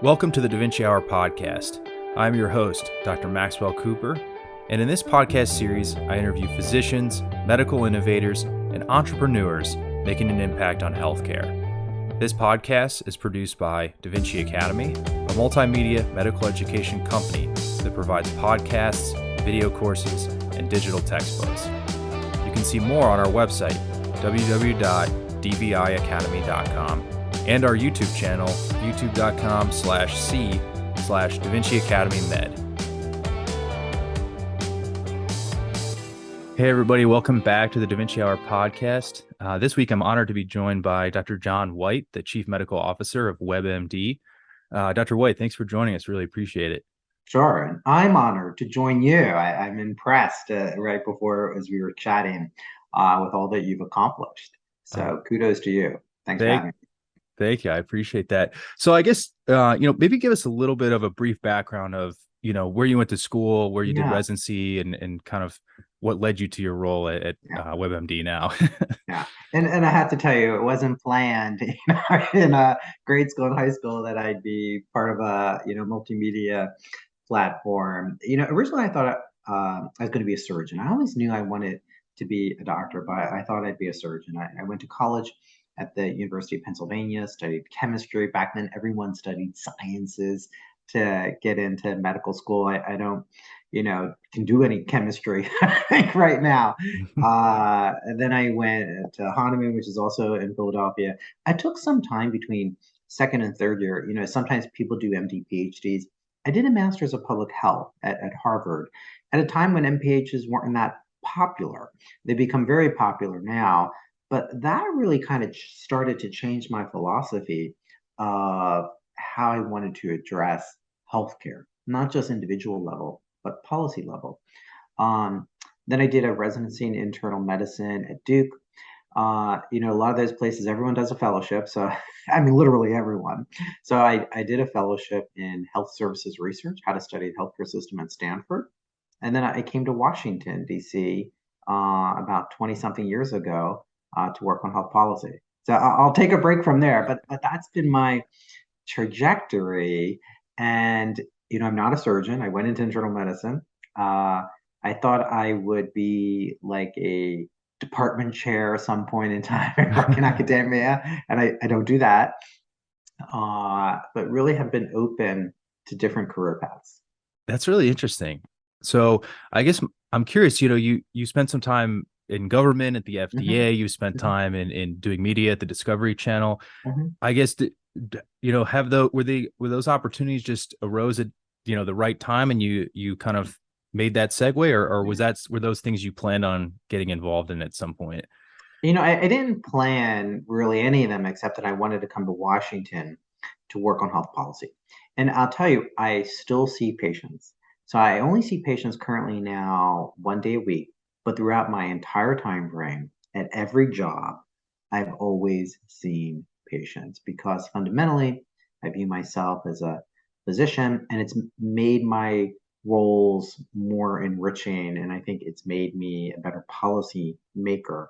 Welcome to the DaVinci Hour podcast. I'm your host, Dr. Maxwell Cooper, and in this podcast series, I interview physicians, medical innovators, and entrepreneurs making an impact on healthcare. This podcast is produced by DaVinci Academy, a multimedia medical education company that provides podcasts, video courses, and digital textbooks. You can see more on our website, www.dviacademy.com, and our YouTube channel, youtube.com/c/DaVinci Academy Med. Hey everybody, welcome back to the DaVinci Hour podcast. This week I'm honored to be joined by Dr. John Whyte, the Chief Medical Officer of WebMD. Dr. Whyte, thanks for joining us. Really appreciate it. Sure. And I'm honored to join you. I'm impressed right before as we were chatting with all that you've accomplished. So kudos to you. Thanks for having me. Thank you. I appreciate that. So I guess, maybe give us a little bit of a brief background of, where you went to school, where you did residency, and kind of what led you to your role at WebMD now. Yeah. And I have to tell you, it wasn't planned in grade school and high school that I'd be part of a, multimedia platform. Originally I thought I was going to be a surgeon. I always knew I wanted to be a doctor, but I thought I'd be a surgeon. I went to college at the University of Pennsylvania, studied chemistry. Back then, everyone studied sciences to get into medical school. I don't, can do any chemistry I think right now. And then I went to Hahnemann, which is also in Philadelphia. I took some time between second and third year. Sometimes people do MD PhDs. I did a master's of public health at Harvard at a time when MPHs weren't that popular. They become very popular now. But that really kind of started to change my philosophy of how I wanted to address healthcare, not just individual level, but policy level. Then I did a residency in internal medicine at Duke. A lot of those places, everyone does a fellowship. So, I mean, literally everyone. So I did a fellowship in health services research, how to study the healthcare system at Stanford. And then I came to Washington, D.C. About 20 something years ago to work on health policy. So I'll take a break from there, but that's been my trajectory. And, I'm not a surgeon. I went into internal medicine. I thought I would be like a department chair at some point in time and work in academia, and I don't do that, but really have been open to different career paths. That's really interesting. So I guess I'm curious, you spent some time in government at the FDA, you spent time in doing media at the Discovery Channel. I guess, were those opportunities just arose at, the right time and you kind of made that segue, or were those things you planned on getting involved in at some point? I didn't plan really any of them except that I wanted to come to Washington to work on health policy. And I'll tell you, I still see patients. So I only see patients currently now 1 day a week, but throughout my entire time frame, at every job, I've always seen patients because fundamentally, I view myself as a physician, and it's made my roles more enriching, and I think it's made me a better policy maker.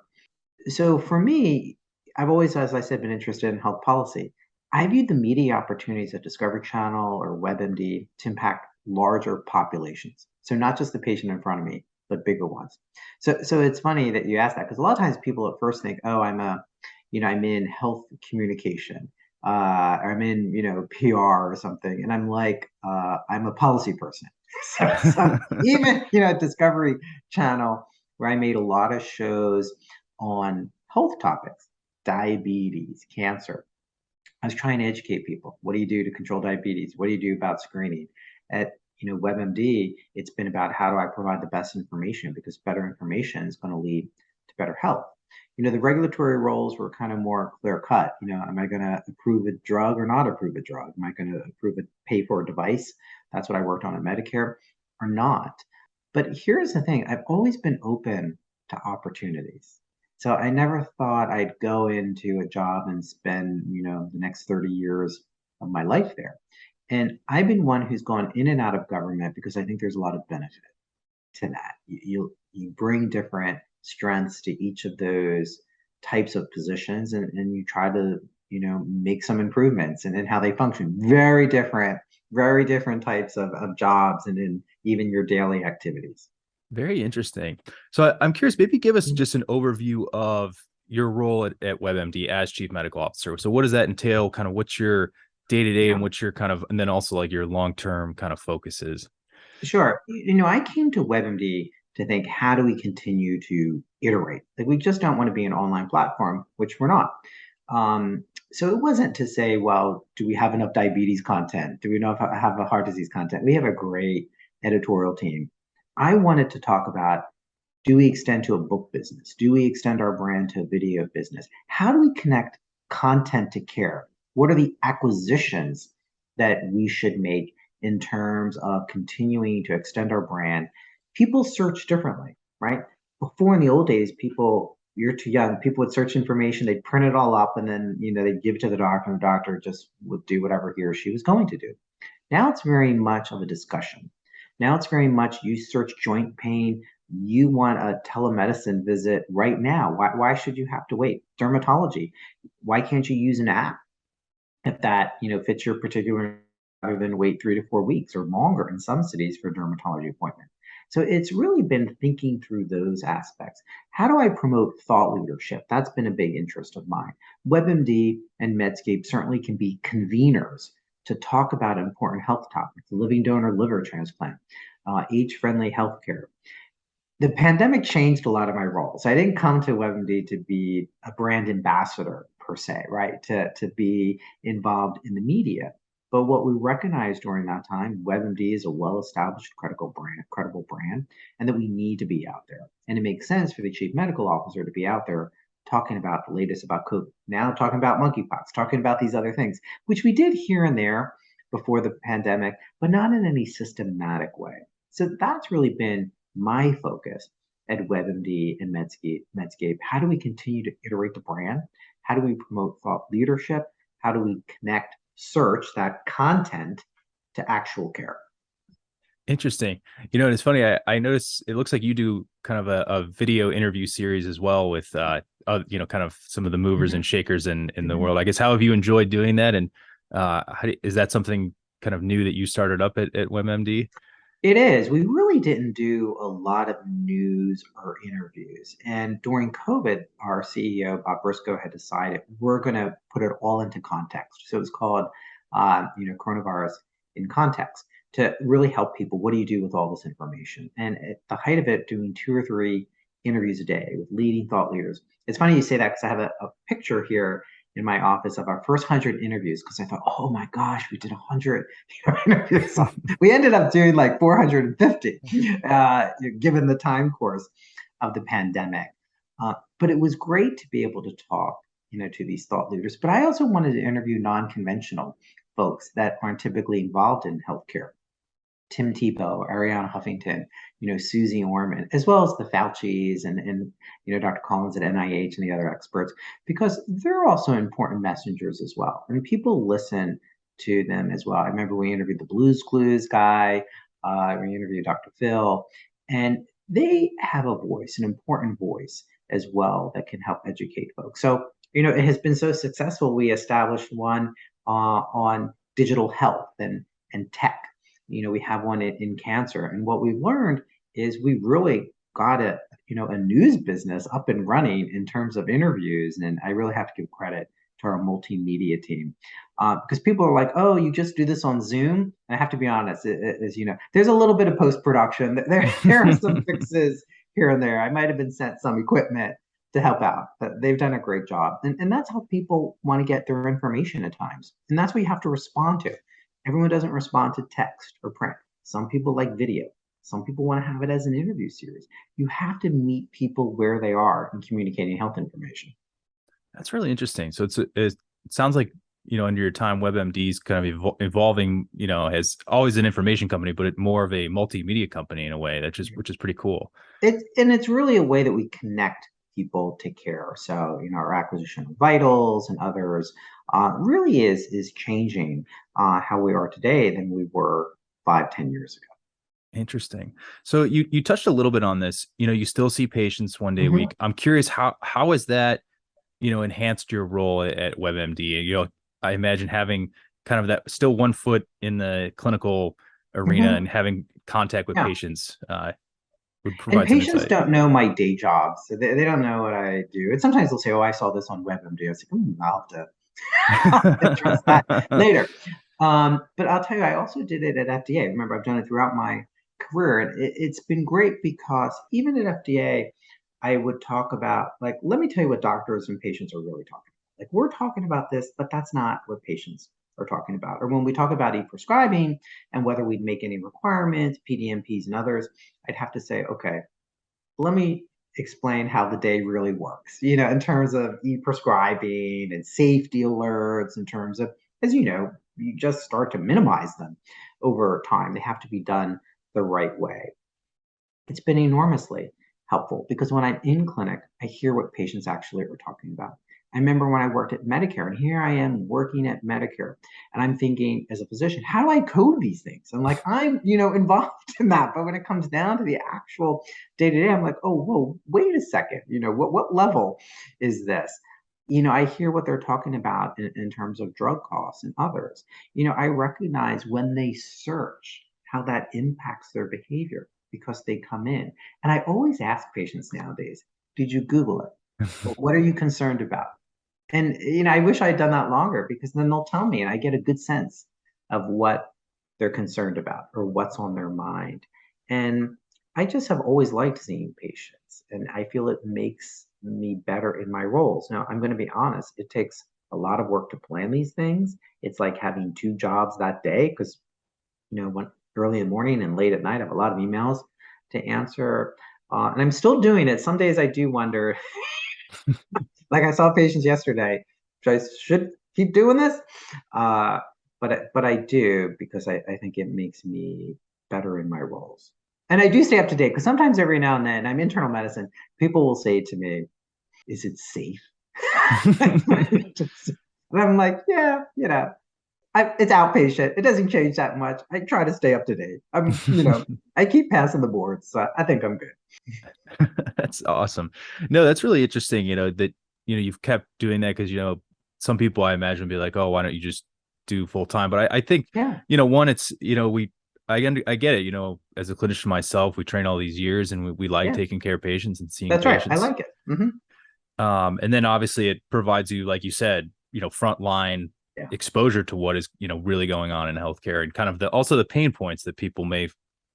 So for me, I've always, as I said, been interested in health policy. I viewed the media opportunities at Discovery Channel or WebMD to impact larger populations. So not just the patient in front of me, but bigger ones. So it's funny that you asked that because a lot of times people at first think, oh, I'm in health communication, or I'm in, PR or something. And I'm like, I'm a policy person. So even, at Discovery Channel, where I made a lot of shows on health topics, diabetes, cancer, I was trying to educate people. What do you do to control diabetes? What do you do about screening? At WebMD, it's been about how do I provide the best information because better information is going to lead to better health. The regulatory roles were kind of more clear cut. Am I going to approve a drug or not approve a drug? Am I going to pay for a device? That's what I worked on at Medicare or not. But here's the thing. I've always been open to opportunities. So I never thought I'd go into a job and spend, the next 30 years of my life there. And I've been one who's gone in and out of government because I think there's a lot of benefit to that. You bring different strengths to each of those types of positions, and you try to, make some improvements and in how they function. Very different types of jobs and in even your daily activities. Very interesting. So I'm curious, maybe give us just an overview of your role at WebMD as Chief Medical Officer. So what does that entail? Kind of what's your day-to-day and Yeah. what's your kind of, and then also like your long-term kind of focuses? Sure. I came to WebMD to think, how do we continue to iterate? Like, we just don't want to be an online platform, which we're not. So it wasn't to say, well, do we have enough diabetes content? Do we know if I have a heart disease content? We have a great editorial team. I wanted to talk about, do we extend to a book business? Do we extend our brand to a video business? How do we connect content to care? What are the acquisitions that we should make in terms of continuing to extend our brand? People search differently, right? Before, in the old days, you're too young, people would search information, they'd print it all up, and then they'd give it to the doctor, and the doctor just would do whatever he or she was going to do. Now it's very much of a discussion. Now it's very much, you search joint pain, you want a telemedicine visit right now. Why should you have to wait? Dermatology, why can't you use an app if that fits your particular, rather than wait 3 to 4 weeks or longer in some cities for a dermatology appointment? So it's really been thinking through those aspects. How do I promote thought leadership? That's been a big interest of mine. WebMD and Medscape certainly can be conveners to talk about important health topics: living donor liver transplant, age-friendly healthcare. The pandemic changed a lot of my roles. I didn't come to WebMD to be a brand ambassador per se, right? To be involved in the media. But what we recognized during that time, WebMD is a well-established, credible brand, and that we need to be out there. And it makes sense for the chief medical officer to be out there talking about the latest about COVID, now talking about monkeypox, talking about these other things, which we did here and there before the pandemic, but not in any systematic way. So that's really been my focus at WebMD and Medscape. How do we continue to iterate the brand? How do we promote thought leadership? How do we connect search, that content, to actual care? Interesting. And it's funny. I noticed it looks like you do kind of a video interview series as well with, kind of some of the movers and Mhm. shakers in the Mhm. world. I guess, how have you enjoyed doing that? And is that something kind of new that you started up at WebMD? It is. We really didn't do a lot of news or interviews. And during COVID, our CEO, Bob Briscoe, had decided we're going to put it all into context. So it's called, Coronavirus in Context, to really help people. What do you do with all this information? And at the height of it, doing 2 or 3 interviews a day with leading thought leaders. It's funny you say that, because I have a picture here in my office of our first 100 interviews, because I thought, oh my gosh, we did 100 interviews. We ended up doing like 450, given the time course of the pandemic. But it was great to be able to talk, to these thought leaders. But I also wanted to interview non-conventional folks that aren't typically involved in healthcare. Tim Tebow, Ariana Huffington, Susie Orman, as well as the Fauci's and Dr. Collins at NIH and the other experts, because they're also important messengers as well. And people listen to them as well. I remember we interviewed the Blues Clues guy, we interviewed Dr. Phil, and they have a voice, an important voice as well, that can help educate folks. So, it has been so successful. We established one on digital health and tech. We have one in cancer. And what we've learned is we really got a news business up and running in terms of interviews. And I really have to give credit to our multimedia team, because people are like, oh, you just do this on Zoom. And I have to be honest, as there's a little bit of post-production. There are some fixes here and there. I might have been sent some equipment to help out, but they've done a great job. And that's how people want to get their information at times. And that's what you have to respond to. Everyone doesn't respond to text or print. Some people like video. Some people want to have it as an interview series. You have to meet people where they are in communicating health information. That's really interesting. So it sounds like, under your time, WebMD's kind of evolving, as always an information company, but more of a multimedia company in a way, which is pretty cool. It's really a way that we connect people to care. So, our acquisition of Vitals and others really is changing how we are today than we were 5, 10 years ago. Interesting. So you touched a little bit on this. You still see patients one day a Mhm. week. I'm curious, how is that? enhanced your role at WebMD? I imagine having kind of that still one foot in the clinical arena Hmm. and having contact with Yeah. patients would And provide some patients insight. don't know my day job, so they don't know what I do. And sometimes they'll say, "Oh, I saw this on WebMD." I was like, I'll have to address that later. But I'll tell you, I also did it at FDA. Remember, I've done it throughout my career, and it's been great because even at FDA, I would talk about, like, let me tell you what doctors and patients are really talking about. Like, we're talking about this, but that's not what patients are talking about. Or when we talk about e-prescribing and whether we'd make any requirements, PDMPs and others, I'd have to say, okay, let me explain how the day really works, in terms of e-prescribing and safety alerts, in terms of, as you just start to minimize them over time. They have to be done the right way. It's been enormously helpful because when I'm in clinic, I hear what patients actually are talking about. I remember when I worked at Medicare, and here I am working at Medicare, and I'm thinking as a physician, how do I code these things? And like I'm involved in that. But when it comes down to the actual day to day, I'm like, oh, whoa, wait a second. What level is this? I hear what they're talking about in terms of drug costs and others. I recognize when they search how that impacts their behavior because they come in. And I always ask patients nowadays, did you Google it? What are you concerned about? And I wish I had done that longer because then they'll tell me and I get a good sense of what they're concerned about or what's on their mind. And I just have always liked seeing patients and I feel it makes me better in my roles. Now, I'm going to be honest, it takes a lot of work to plan these things. It's like having two jobs that day because when early in the morning and late at night, I have a lot of emails to answer. And I'm still doing it. Some days I do wonder, like I saw patients yesterday, which I should keep doing this. Uh, but I do because I think it makes me better in my roles. And I do stay up to date because sometimes every now and then I'm internal medicine. People will say to me, is it safe? And I'm like, yeah, it's outpatient. It doesn't change that much. I try to stay up to date. I keep passing the boards, so I think I'm good. That's awesome. No, that's really interesting, that you've kept doing that because some people I imagine be like, oh, why don't you just do full time? But I think, Yeah, one, it's I get it, as a clinician myself, we train all these years and we like yeah, taking care of patients and seeing that's right. I patients. like it. Hmm. And then obviously it provides you, like you said, frontline Yeah, exposure to what is, really going on in healthcare and kind of also the pain points that people may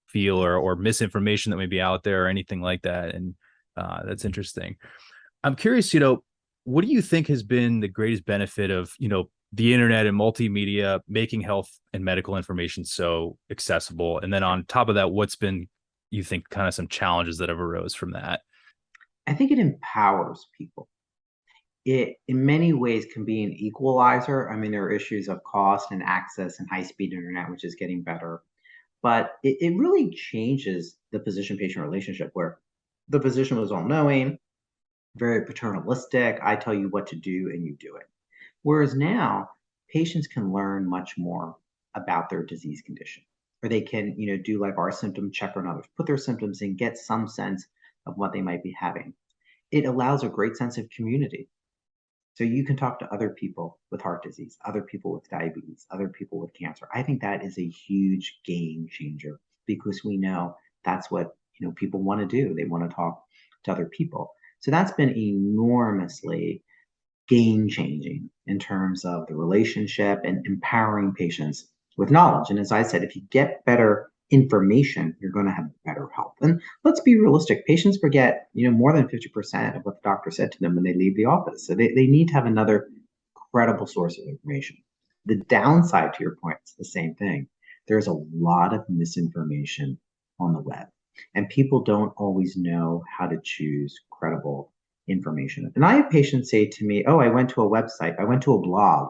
feel or misinformation that may be out there or anything like that. And that's interesting. I'm curious, what do you think has been the greatest benefit of, the internet and multimedia making health and medical information so accessible? And then on top of that, what's been, you think, kind of some challenges that have arose from that? I think it empowers people. It, in many ways, can be an equalizer. I mean, there are issues of cost and access and high-speed internet, which is getting better. But it really changes the physician-patient relationship where the physician was all-knowing, very paternalistic. I tell you what to do and you do it. Whereas now, patients can learn much more about their disease condition, or they can, do like our symptom checker and others, put their symptoms in, get some sense of what they might be having. It allows a great sense of community. So you can talk to other people with heart disease, other people with diabetes, other people with cancer. I think that is a huge game changer because we know that's what people want to do. They want to talk to other people. So that's been enormously game changing in terms of the relationship and empowering patients with knowledge. And as I said, if you get better information, you're going to have better health. And let's be realistic, patients forget, more than 50% of what the doctor said to them when they leave the office. So they need to have another credible source of information. The downside to your point is the same thing. There's a lot of misinformation on the web, and people don't always know how to choose credible information. And I have patients say to me, oh, I went to a website, I went to a blog.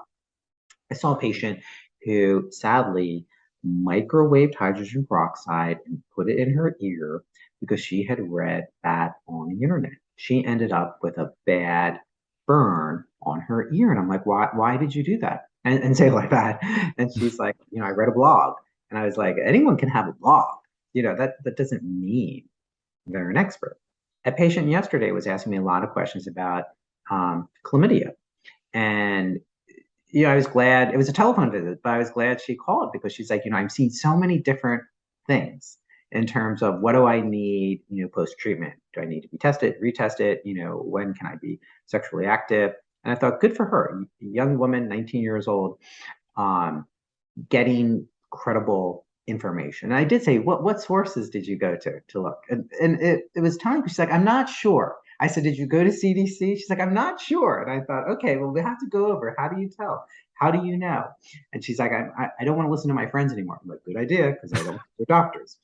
I saw a patient who sadly microwaved hydrogen peroxide and put it in her ear because she had read that on the internet. She ended up with a bad burn on her ear. And I'm like, why did you do that? And say it like that. And she's like, I read a blog. And I was like, anyone can have a blog. That doesn't mean they're an expert. A patient yesterday was asking me a lot of questions about chlamydia. And I was glad it was a telephone visit, but I was glad she called because she's like, I'm seeing so many different things in terms of what do I need, post-treatment? Do I need to be tested, retested? When can I be sexually active? And I thought, good for her, a young woman, 19 years old, um, getting credible information. And I did say, what sources did you go to look? And it was telling me, she's like, I'm not sure. I said, did you go to CDC? She's like, I'm not sure. And I thought, okay, well, we have to go over. How do you tell? How do you know? And she's like, I don't want to listen to my friends anymore. I'm like, good idea, because I don't go to doctors.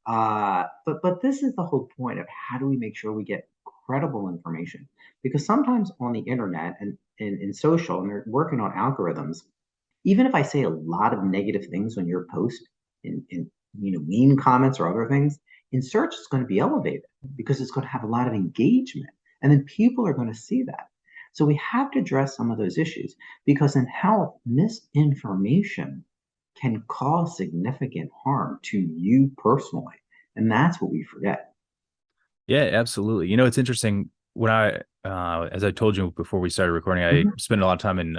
But this is the whole point of how do we make sure we get credible information? Because sometimes on the internet and in social, and they're working on algorithms, even if I say a lot of negative things on your post in mean comments or other things, in search it's going to be elevated because it's going to have a lot of engagement. And then people are going to see that. So we have to address some of those issues because in health, misinformation can cause significant harm to you personally. And that's what we forget. Yeah, absolutely. It's interesting when as I told you before we started recording, I Mhm, spent a lot of time in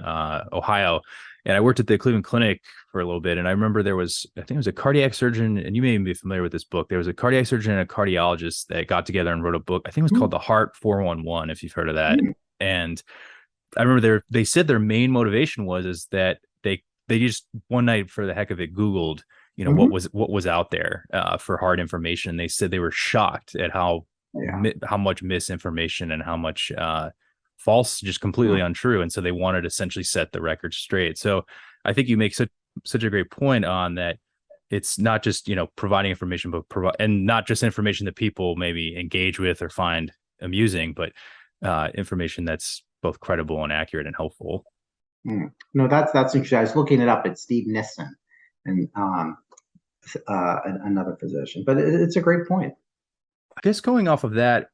Ohio, and I worked at the Cleveland Clinic for a little bit. And I remember there was, I think it was a cardiac surgeon, and you may even be familiar with this book. There was a cardiac surgeon and a cardiologist that got together and wrote a book. I think it was mhm, called The Heart 411, if you've heard of that. mhm, And I remember they said their main motivation is that they just one night for the heck of it Googled, mhm. what was out there for hard information. They said they were shocked at Yeah. how much misinformation and how much false, just completely Mm, untrue. And so they wanted to essentially set the record straight. So I think you make such a great point on that. It's not just providing information, but and not just information that people maybe engage with or find amusing, but information that's both credible and accurate and helpful. No, that's interesting. I was looking it up. It's Steve Nissen, and another physician. But it's a great point. I guess going off of that,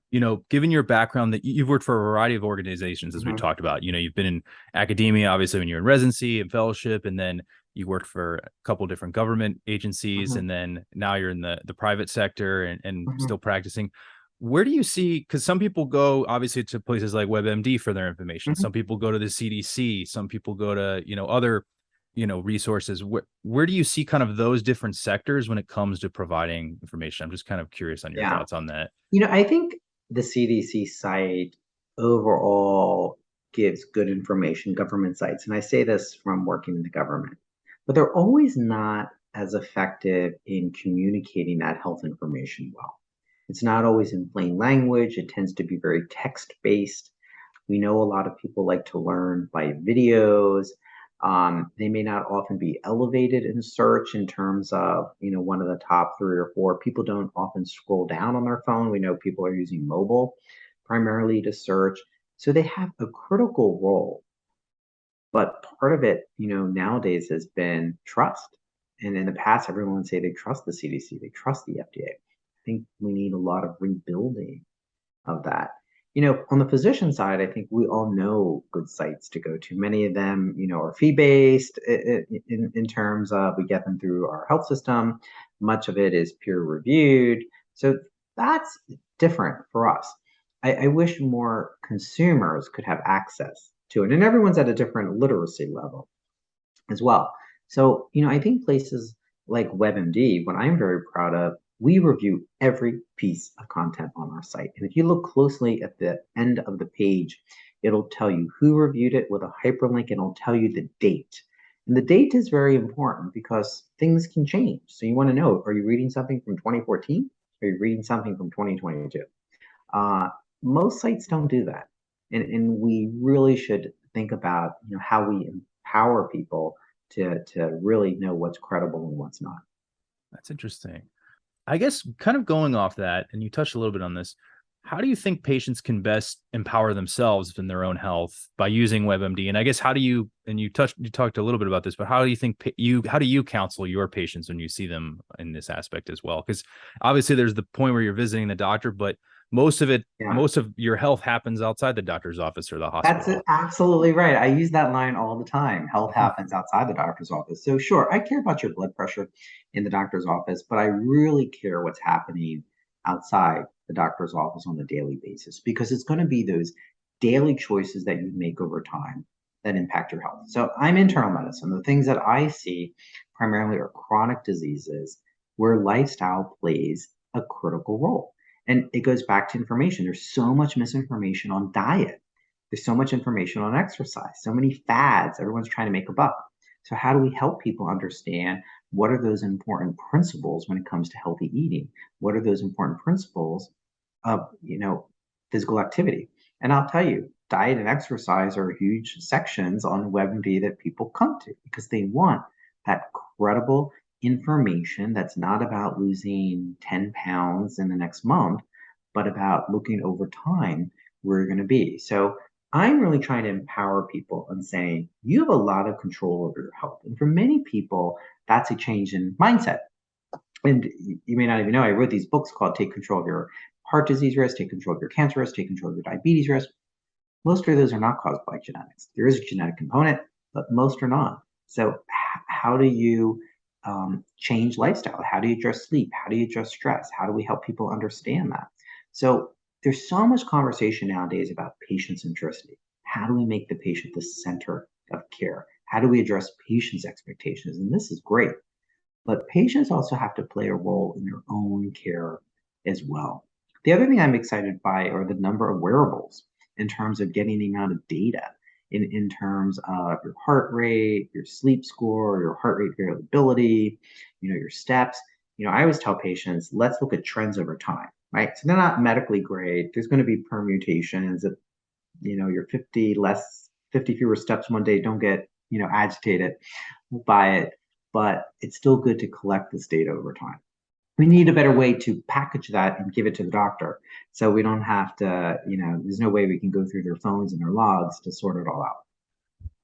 given your background that you've worked for a variety of organizations, as we Mhm, talked about, you've been in academia, obviously, when you're in residency and fellowship, and then you worked for a couple of different government agencies, mhm, and then now you're in the private sector and mhm, still practicing. Where do you see, because some people go obviously to places like WebMD for their information. mhm. Some people go to the CDC, some people go to, other resources. Where do you see kind of those different sectors when it comes to providing information? I'm just kind of curious on your Yeah. thoughts on that. I think the CDC site overall gives good information, government sites. And I say this from working in the government, but they're always not as effective in communicating that health information well. It's not always in plain language. It tends to be very text based. We know a lot of people like to learn by videos. They may not often be elevated in search in terms of, one of the top three or four. People don't often scroll down on their phone. We know people are using mobile primarily to search. So they have a critical role. But part of it, nowadays has been trust. And in the past, everyone would say they trust the CDC, they trust the FDA. I think we need a lot of rebuilding of that. On the physician side, I think we all know good sites to go to. Many of them, are fee-based in terms of we get them through our health system. Much of it is peer reviewed. So that's different for us. I wish more consumers could have access to it. And everyone's at a different literacy level as well. So, I think places like WebMD, what I'm very proud of, we review every piece of content on our site. And if you look closely at the end of the page, it'll tell you who reviewed it with a hyperlink and it'll tell you the date. And the date is very important because things can change. So you want to know, are you reading something from 2014? Are you reading something from 2022? Uh, Most sites don't do that. And we really should think about how we empower people to really know what's credible and what's not. That's interesting. I guess kind of going off that, and you touched a little bit on this, how do you think patients can best empower themselves in their own health by using WebMD? And I guess how do you, and you talked a little bit about this, but how do you think how do you counsel your patients when you see them in this aspect as well? Because obviously there's the point where you're visiting the doctor, but Yeah. most of your health happens outside the doctor's office or the That's hospital. absolutely right. I use that line all the time. Health happens outside the doctor's office. So, sure, I care about your blood pressure in the doctor's office, but I really care what's happening outside the doctor's office on a daily basis because it's going to be those daily choices that you make over time that impact your health. So I'm internal medicine. The things that I see primarily are chronic diseases where lifestyle plays a critical role. And it goes back to information. There's so much misinformation on diet. There's so much information on exercise, so many fads. Everyone's trying to make a buck. So how do we help people understand what are those important principles when it comes to healthy eating? What are those important principles of, physical activity? And I'll tell you, diet and exercise are huge sections on WebMD that people come to because they want that credible information that's not about losing 10 pounds in the next month, but about looking over time where you're going to be. So I'm really trying to empower people and saying you have a lot of control over your health. And for many people, that's a change in mindset. And you may not even know, I wrote these books called Take Control of Your Heart Disease Risk, Take Control of Your Cancer Risk, Take Control of Your Diabetes Risk. Most of those are not caused by genetics. There is a genetic component, but most are not. So how do you change lifestyle? How do you address sleep? How do you address stress? How do we help people understand that? So there's so much conversation nowadays about patient centricity. How do we make the patient the center of care? How do we address patients' expectations? And this is great. But patients also have to play a role in their own care as well. The other thing I'm excited by are the number of wearables in terms of getting the amount of data in terms of your heart rate, your sleep score, your heart rate variability, your steps. I always tell patients, let's look at trends over time, right? So they're not medically grade. There's going to be permutations of, your 50 fewer steps one day. Don't get, agitated by it, but it's still good to collect this data over time. We need a better way to package that and give it to the doctor. So we don't have to, there's no way we can go through their phones and their logs to sort it all out.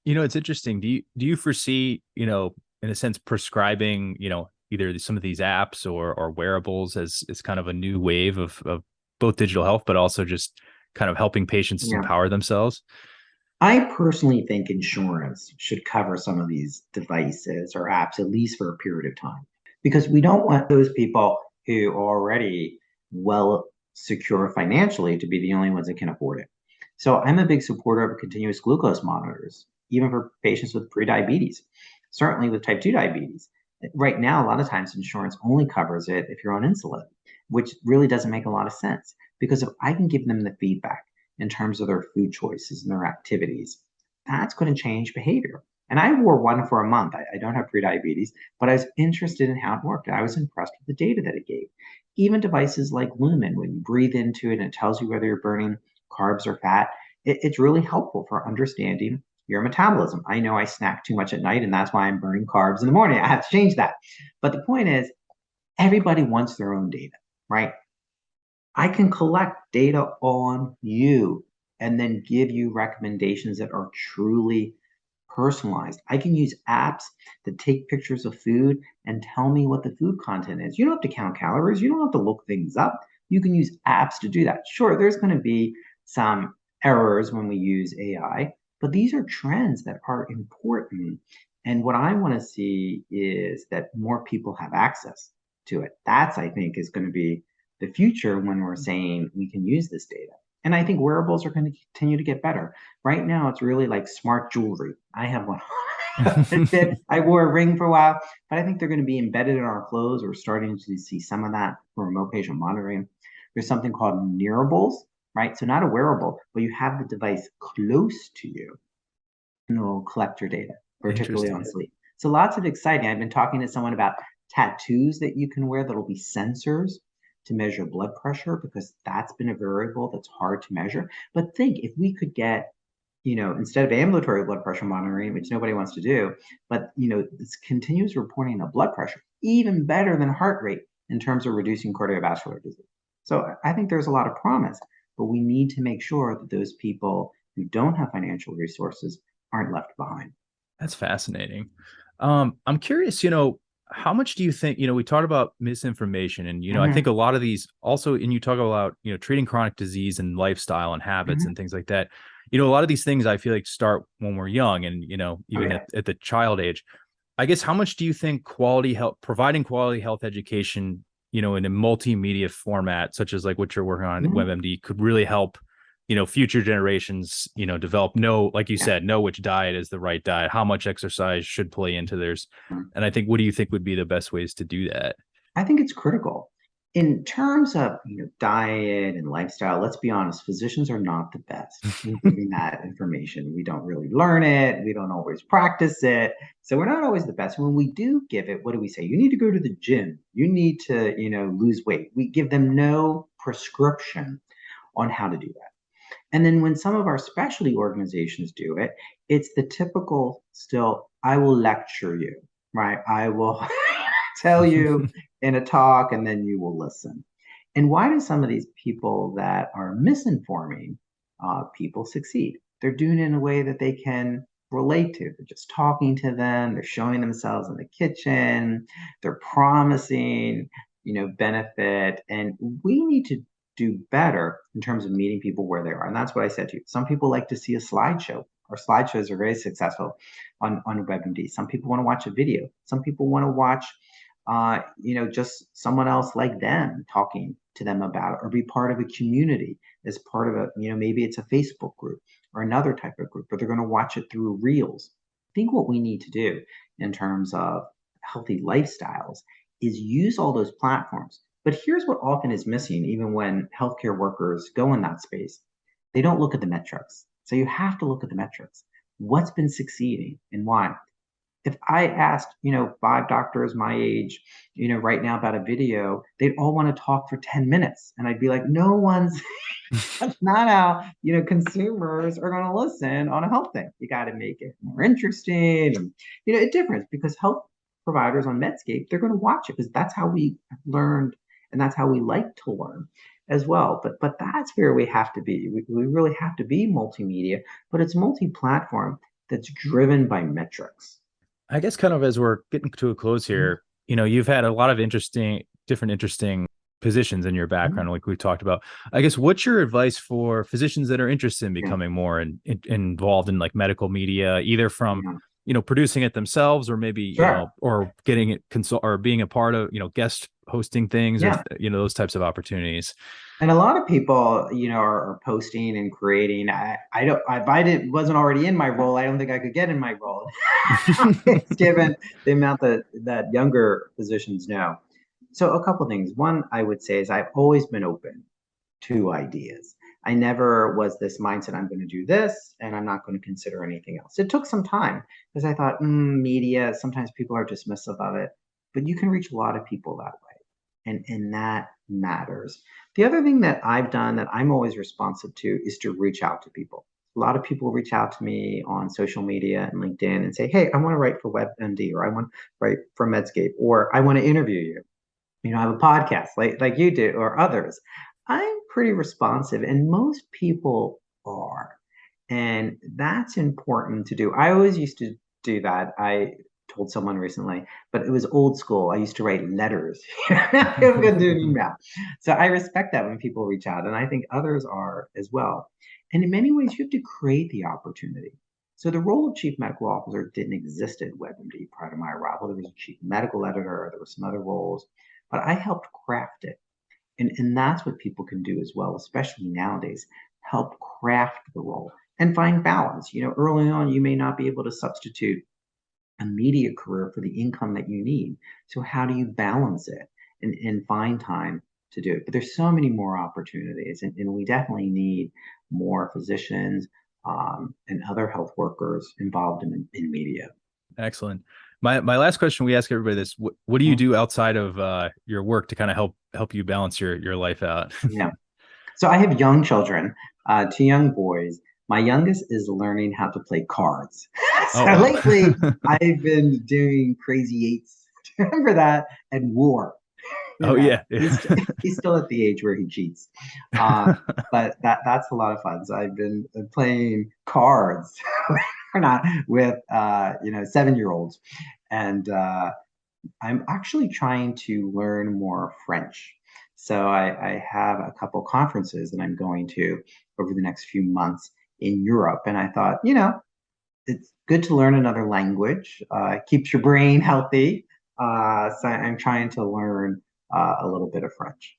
It's interesting. Do you foresee, in a sense, prescribing, either some of these apps or wearables as kind of a new wave of both digital health, but also just kind of helping patients empower themselves? I personally think insurance should cover some of these devices or apps, at least for a period of time, because we don't want those people who are already well secure financially to be the only ones that can afford it. So I'm a big supporter of continuous glucose monitors, even for patients with prediabetes, certainly with type 2 diabetes. Right now, a lot of times insurance only covers it if you're on insulin, which really doesn't make a lot of sense, because if I can give them the feedback in terms of their food choices and their activities, that's going to change behavior. And I wore one for a month. I don't have prediabetes, but I was interested in how it worked. I was impressed with the data that it gave. Even devices like Lumen, when you breathe into it and it tells you whether you're burning carbs or fat, it's really helpful for understanding your metabolism. I know I snack too much at night, and that's why I'm burning carbs in the morning. I have to change that. But the point is, everybody wants their own data, right? I can collect data on you and then give you recommendations that are truly personalized. I can use apps that take pictures of food and tell me what the food content is. You don't have to count calories. You don't have to look things up. You can use apps to do that. Sure, there's going to be some errors when we use AI, but these are trends that are important. And what I want to see is that more people have access to it. That's, I think, is going to be the future when we're saying we can use this data. And I think wearables are going to continue to get better. Right now, it's really like smart jewelry. I have one. I wore a ring for a while, but I think they're going to be embedded in our clothes. We're starting to see some of that for remote patient monitoring. There's something called nearables, right? So not a wearable, but you have the device close to you and it'll collect your data, particularly on sleep. So lots of exciting. I've been talking to someone about tattoos that you can wear that'll be sensors to measure blood pressure, because that's been a variable that's hard to measure. But think, if we could get, instead of ambulatory blood pressure monitoring, which nobody wants to do, but, this continuous reporting of blood pressure, even better than heart rate in terms of reducing cardiovascular disease. So I think there's a lot of promise, but we need to make sure that those people who don't have financial resources aren't left behind. That's fascinating. I'm curious, how much do you think, we talked about misinformation and, I think a lot of these also, and you talk about, treating chronic disease and lifestyle and habits and things like that. A lot of these things I feel like start when we're young and, even at the child age. I guess, how much do you think providing quality health education, in a multimedia format, such as like what you're working on at WebMD, could really help future generations, develop, like you said, know which diet is the right diet, how much exercise should play into theirs. And I think, what do you think would be the best ways to do that? I think it's critical. In terms of diet and lifestyle, let's be honest, physicians are not the best in giving that information. We don't really learn it. We don't always practice it. So we're not always the best. When we do give it, what do we say? You need to go to the gym. You need to, lose weight. We give them no prescription on how to do that. And then when some of our specialty organizations do it, it's the typical still, I will lecture you, right? I will tell you in a talk and then you will listen. And why do some of these people that are misinforming people succeed? They're doing it in a way that they can relate to. They're just talking to them. They're showing themselves in the kitchen. They're promising, benefit. And we need to do better in terms of meeting people where they are. And that's what I said to you. Some people like to see a slideshow. Our slideshows are very successful on WebMD. Some people want to watch a video. Some people want to watch, just someone else like them talking to them about it, or be part of a community as part of maybe it's a Facebook group or another type of group, but they're going to watch it through Reels. I think what we need to do in terms of healthy lifestyles is use all those platforms. But here's what often is missing, even when healthcare workers go in that space. They don't look at the metrics. So you have to look at the metrics. What's been succeeding and why? If I asked, 5 doctors my age, right now about a video, they'd all want to talk for 10 minutes. And I'd be like, that's not how, consumers are going to listen on a health thing. You got to make it more interesting. And, it differs because health providers on Medscape, they're going to watch it because that's how we learned and that's how we like to learn as well. But that's where we have to be. We really have to be multimedia, but it's multi-platform that's driven by metrics. I guess kind of as we're getting to a close here, you've had a lot of different interesting positions in your background, like we talked about. I guess, what's your advice for physicians that are interested in becoming more involved in like medical media, either from producing it themselves, or maybe or getting it or being a part of guest hosting things, or those types of opportunities? And a lot of people, are posting and creating. I don't. If I wasn't already in my role, I don't think I could get in my role, given the amount that younger physicians know. So a couple of things. One, I would say, is I've always been open to ideas. I never was this mindset, I'm going to do this and I'm not going to consider anything else. It took some time because I thought, media, sometimes people are dismissive of it, but you can reach a lot of people that way. And that matters. The other thing that I've done that I'm always responsive to is to reach out to people. A lot of people reach out to me on social media and LinkedIn and say, hey, I want to write for WebMD, or I want to write for Medscape, or I want to interview you. I have a podcast like you do, or others. I'm pretty responsive, and most people are. And that's important to do. I always used to do that. I told someone recently, but it was old school. I used to write letters. I'm going to do an email. So I respect that when people reach out, and I think others are as well. And in many ways, you have to create the opportunity. So the role of chief medical officer didn't exist at WebMD prior to my arrival. There was a chief medical editor. There were some other roles, but I helped craft it. And that's what people can do as well, especially nowadays, help craft the role and find balance. Early on, you may not be able to substitute a media career for the income that you need. So how do you balance it and find time to do it? But there's so many more opportunities, and we definitely need more physicians and other health workers involved in media. Excellent. My last question, we ask everybody this: what do you do outside of your work to kind of help you balance your life out? Yeah. So I have young children, 2 young boys. My youngest is learning how to play cards. So wow. lately, I've been doing crazy eights. Remember that? And war. Yeah. He's still at the age where he cheats. But that's a lot of fun. So I've been playing cards, or not, with 7-year-olds, and I'm actually trying to learn more French. So I have a couple conferences that I'm going to over the next few months in Europe, and I thought, it's good to learn another language. Keeps your brain healthy. So I'm trying to learn a little bit of French.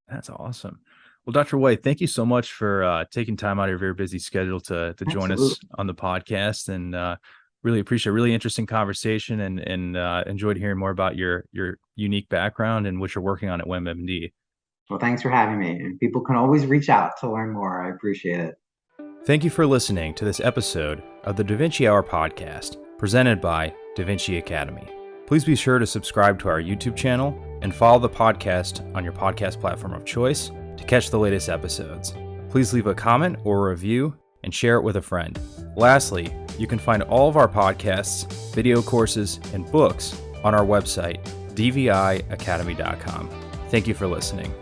That's awesome. Well, Dr. Whyte, thank you so much for taking time out of your very busy schedule to join us Absolutely. on the podcast, and really appreciate a really interesting conversation, and enjoyed hearing more about your unique background and what you're working on at WebMD. Well, thanks for having me. And people can always reach out to learn more. I appreciate it. Thank you for listening to this episode of the DaVinci Hour podcast, presented by DaVinci Academy. Please be sure to subscribe to our YouTube channel and follow the podcast on your podcast platform of choice to catch the latest episodes. Please leave a comment or a review and share it with a friend. Lastly, you can find all of our podcasts, video courses, and books on our website, dviacademy.com. Thank you for listening.